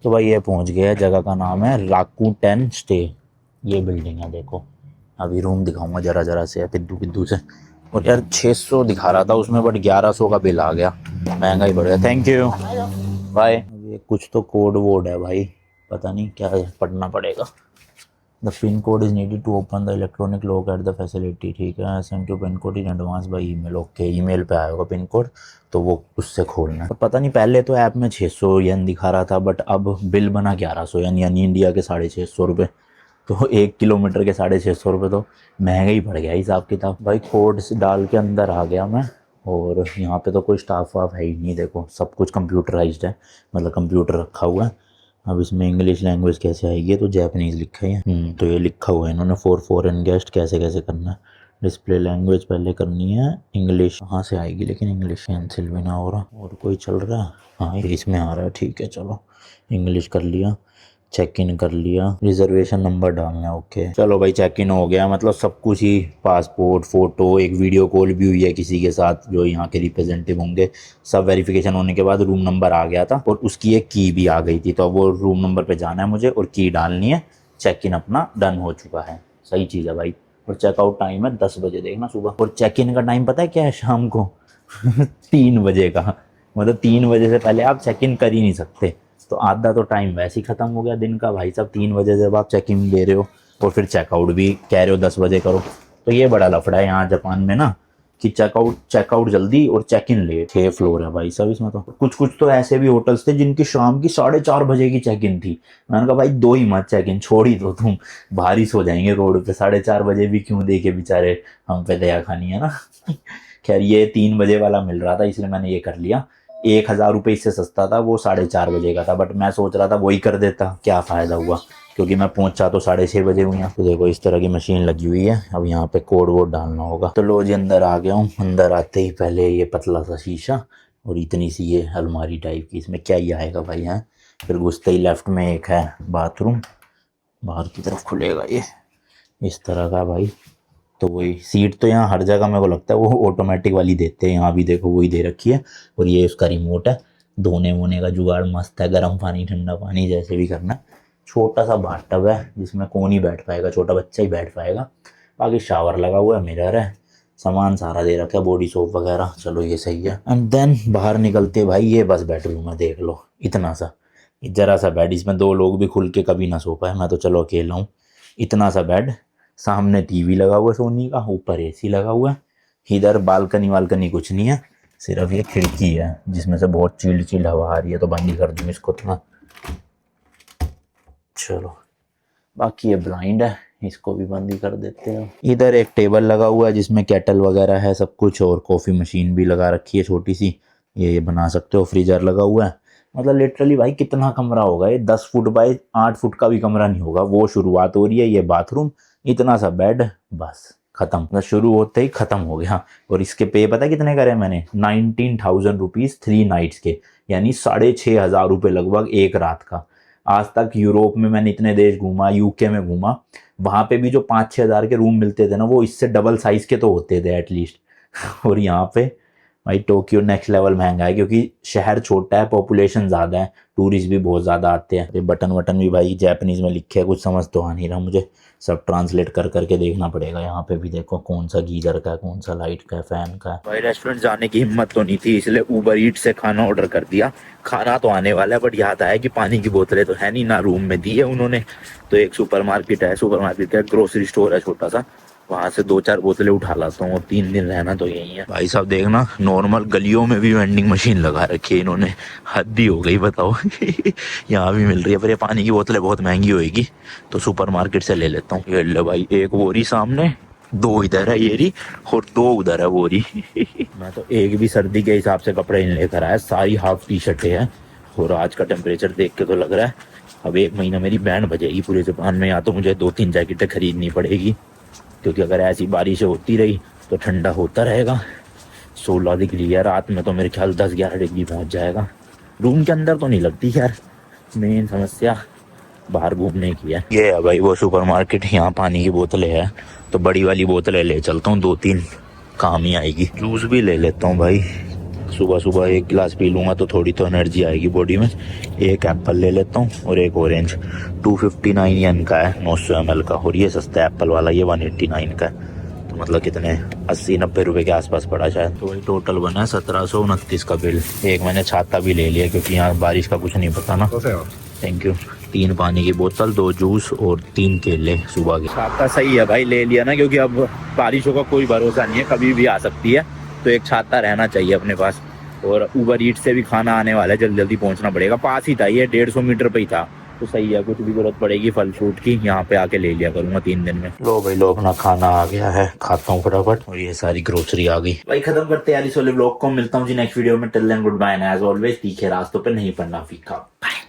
तो भाई ये पहुंच गया, जगह का नाम है राकूटेन स्टे। ये बिल्डिंग है देखो। अभी रूम दिखाऊंगा जरा जरा से पिद्दू पिद्दू से। और यार 600 दिखा रहा था उसमें, बट 1100 का बिल आ गया। महंगा ही बढ़ गया। Thank you bye. ये कुछ तो कोड वोड है भाई, पता नहीं क्या है, पढ़ना पड़ेगा। The pin code is needed to open the electronic lock at the facility. ठीक है, send you pin code in advance by email. Okay, email पे आएगा पिन कोड, तो वो उससे खोलना है। तो पता नहीं, पहले तो ऐप में 600 येन दिखा रहा था, बट अब बिल बना 1100 येन, यानी इंडिया के 650 रुपये। तो 1 किलोमीटर के 650 रुपये तो महंगा ही पड़ गया हिसाब किताब। भाई कोड से डाल के अंदर आ गया मैं। और यहाँ पे तो कोई स्टाफ वाफ है ही नहीं, देखो सब कुछ कंप्यूटराइज्ड है, मतलब कंप्यूटर रखा हुआ है। अब इसमें इंग्लिश लैंग्वेज कैसे आएगी, तो जैपनीज़ लिखा है। तो ये लिखा हुआ है इन्होंने, फॉर फॉरेन गेस्ट कैसे कैसे करना है। डिस्प्ले लैंग्वेज पहले करनी है इंग्लिश। कहाँ से आएगी लेकिन इंग्लिश, कैंसिल भी ना हो रहा। और कोई चल रहा है, हाँ ये इसमें आ रहा है। ठीक है चलो, इंग्लिश कर लिया। चेक इन कर लिया, रिजर्वेशन नंबर डालना है। ओके चलो भाई, चेक इन हो गया। मतलब सब कुछ ही, पासपोर्ट, फ़ोटो, एक वीडियो कॉल भी हुई है किसी के साथ जो यहाँ के रिप्रेजेंटेटिव होंगे। सब वेरिफिकेशन होने के बाद रूम नंबर आ गया था, और उसकी एक की भी आ गई थी। तो अब वो रूम नंबर पे जाना है मुझे और की डालनी है। चेक इन अपना डन हो चुका है, सही चीज़ है भाई। और चेकआउट टाइम है 10 बजे, देखना सुबह। और चेक इन का टाइम पता है क्या है, शाम को 3 बजे का। मतलब 3 बजे से पहले आप चेक इन कर ही नहीं सकते। तो आधा तो टाइम वैसे ही खत्म हो गया दिन का भाई साहब। 3 बजे जब आप चेक इन दे रहे हो और फिर चेकआउट भी कह रहे हो 10 बजे करो, तो ये बड़ा लफड़ा है यहाँ जापान में ना, कि चेकआउट जल्दी और चेक इन लेट। 6 फ्लोर है भाई साहब इसमें। तो कुछ कुछ तो ऐसे भी होटल्स थे जिनकी शाम की 4:30 बजे की चेक इन थी। मैंने कहा भाई दो ही मत चेक इन, छोड़ ही दो तुम, बारिश हो जाएंगे रोड पे। 4:30 बजे भी क्यों दे के बेचारे हम पे दया खानी है ना। खैर ये 3 बजे वाला मिल रहा था, इसलिए मैंने ये कर लिया। 1,000 रुपये इससे सस्ता था, वो 4:30 बजे का था। बट मैं सोच रहा था वही कर देता, क्या फ़ायदा हुआ, क्योंकि मैं पहुंचा तो 6:30 बजे हुई यहाँ। तो देखो इस तरह की मशीन लगी हुई है। अब यहाँ पे कोड वोड डालना होगा। तो लो जी, अंदर आ गया हूँ। अंदर आते ही पहले ये पतला सा शीशा और इतनी सी ये अलमारी टाइप की, इसमें क्या ही आएगा भाई है। फिर घुसते ही लेफ्ट में एक है बाथरूम, बाहर की तरफ खुलेगा ये, इस तरह का भाई। तो वही सीट तो यहाँ हर जगह मेरे को लगता है वो ऑटोमेटिक वाली देते हैं, यहाँ भी देखो वही दे रखी है। और ये उसका रिमोट है। धोने वोने का जुगाड़ मस्त है, गर्म पानी ठंडा पानी जैसे भी करना है। छोटा सा बाथटब है जिसमें कौन ही बैठ पाएगा, छोटा बच्चा ही बैठ पाएगा। बाकी शावर लगा हुआ है, मिरर है, सामान सारा दे रखा है, बॉडी सोप वगैरह। चलो ये सही है। एंड देन बाहर निकलते भाई, ये बस बेडरूम है, देख लो इतना सा, जरा सा बेड। इसमें 2 लोग भी खुल के कभी ना सो पाए, मैं तो चलो अकेला हूँ। इतना सा बेड, सामने टीवी लगा हुआ है सोनी का, ऊपर एसी लगा हुआ है। इधर बालकनी वालकनी कुछ नहीं है, सिर्फ ये खिड़की है जिसमें से बहुत चिल्ड चिल्ड हवा आ रही है। तो बंद ही कर दूँ इसको थोड़ा। चलो बाकी ये ब्लाइंड है, इसको भी बंद ही कर देते हैं। इधर एक टेबल लगा हुआ है जिसमें केटल वगैरह है सब कुछ, और कॉफ़ी मशीन भी लगा रखी है छोटी सी, ये बना सकते हो। फ्रीजर लगा हुआ है। मतलब लिटरली भाई कितना कमरा होगा ये, 10 फुट बाय 8 फुट का भी कमरा नहीं होगा। वो शुरुआत हो रही है, ये बाथरूम, इतना सा बेड, बस खत्म। मतलब शुरू होते ही खत्म हो गया। और इसके पे पता कितने करे मैंने, 19,000 रुपीज़ 3 नाइट्स के, यानी 6,500 रुपये लगभग एक रात का। आज तक यूरोप में मैंने इतने देश घूमा, यूके में घूमा, वहाँ पे भी जो 5-6 हज़ार के रूम मिलते थे ना, वो इससे डबल साइज़ के तो होते थे एटलीस्ट। और यहाँ पे भाई टोक्यो नेक्स्ट लेवल महंगा है, क्योंकि शहर छोटा है, पॉपुलेशन ज़्यादा है, टूरिस्ट भी बहुत ज़्यादा आते हैं। ये बटन वटन भी भाई जैपनीज़ में लिखे हैं, कुछ समझ तो आ नहीं रहा मुझे, सब ट्रांसलेट कर करके देखना पड़ेगा। यहाँ पे भी देखो कौन सा गीजर का है, कौन सा लाइट का है, फ़ैन का है। भाई रेस्टोरेंट जाने की हिम्मत तो नहीं थी, इसलिए ऊबर ईट से खाना ऑर्डर कर दिया। खाना तो आने वाला है, बट याद आया कि पानी की बोतलें तो है नहीं ना, रूम में दी है उन्होंने। तो एक सुपरमार्केट है, सुपरमार्केट का ग्रोसरी स्टोर है छोटा सा, वहां से 2-4 बोतलें उठा लाता हूँ। 3 दिन रहना तो यही है भाई साहब। देखना नॉर्मल गलियों में भी वेंडिंग मशीन लगा रखी है इन्होंने, हद ही हो गई बताओ। यहाँ भी मिल रही है, पर ये पानी की बोतलें बहुत महंगी होएगी, तो सुपरमार्केट से ले लेता हूँ। ये ले भाई, एक बोरी सामने, 2 इधर है ये रही, और 2 उधर है बोरी। मैं तो एक भी सर्दी के हिसाब से कपड़े नहीं लेकर आया, सारी हाफ टी शर्टें हैं। और आज का टेम्परेचर देख के तो लग रहा है अब 1 महीना मेरी बैंड बजेगी पूरे जापान में। या तो मुझे 2-3 जैकेटें खरीदनी पड़ेगी, क्योंकि अगर ऐसी बारिशें होती रही तो ठंडा होता रहेगा। 16 डिग्री है, रात में तो मेरे ख्याल 10-11 डिग्री पहुंच जाएगा। रूम के अंदर तो नहीं लगती खैर, मेन समस्या बाहर घूमने की है। ये है भाई वो सुपरमार्केट, यहाँ पानी की बोतलें है, तो बड़ी वाली बोतलें ले चलता हूँ, 2-3 काम ही आएगी। जूस भी ले लेता हूँ भाई, सुबह सुबह 1 गिलास पी लूँगा तो थोड़ी तो एनर्जी आएगी बॉडी में। एक एप्पल ले लेता हूँ और एक ऑरेंज। 259 येन का है 900 ml का, और ये सस्ता है एप्पल वाला, ये 189 का है। तो मतलब कितने 80-90 रुपए के आसपास पड़ा शायद। तो वही टोटल बना है 1729 का बिल। एक मैंने छाता भी ले लिया क्योंकि यहाँ बारिश का कुछ नहीं पता ना। Thank you. 3 पानी की बोतल, 2 जूस और 3 केले सुबह के। छाता सही है भाई, ले लिया ना, क्योंकि अब बारिशों का कोई भरोसा नहीं है, कभी भी आ सकती है। तो एक छाता रहना चाहिए अपने पास। और उबर ईट से भी खाना आने वाला है, जल्दी जल्दी पहुंचना पड़ेगा। पास ही था ये, 150 मीटर पे ही था, तो सही है। कुछ भी जरूरत पड़ेगी फल फ्रूट की, यहाँ पे आके ले लिया करूंगा 3 दिन में। लो भाई लो, अपना खाना आ गया है, खाता हूँ फटाफट। और ये सारी ग्रोसरी आ गई भाई। खत्म करते हैं इस वाले व्लॉग को। मिलता हूँ जी नेक्स्ट वीडियो में। Till then goodbye, and as always तीखे रास्तों पे नहीं पड़ना फीका।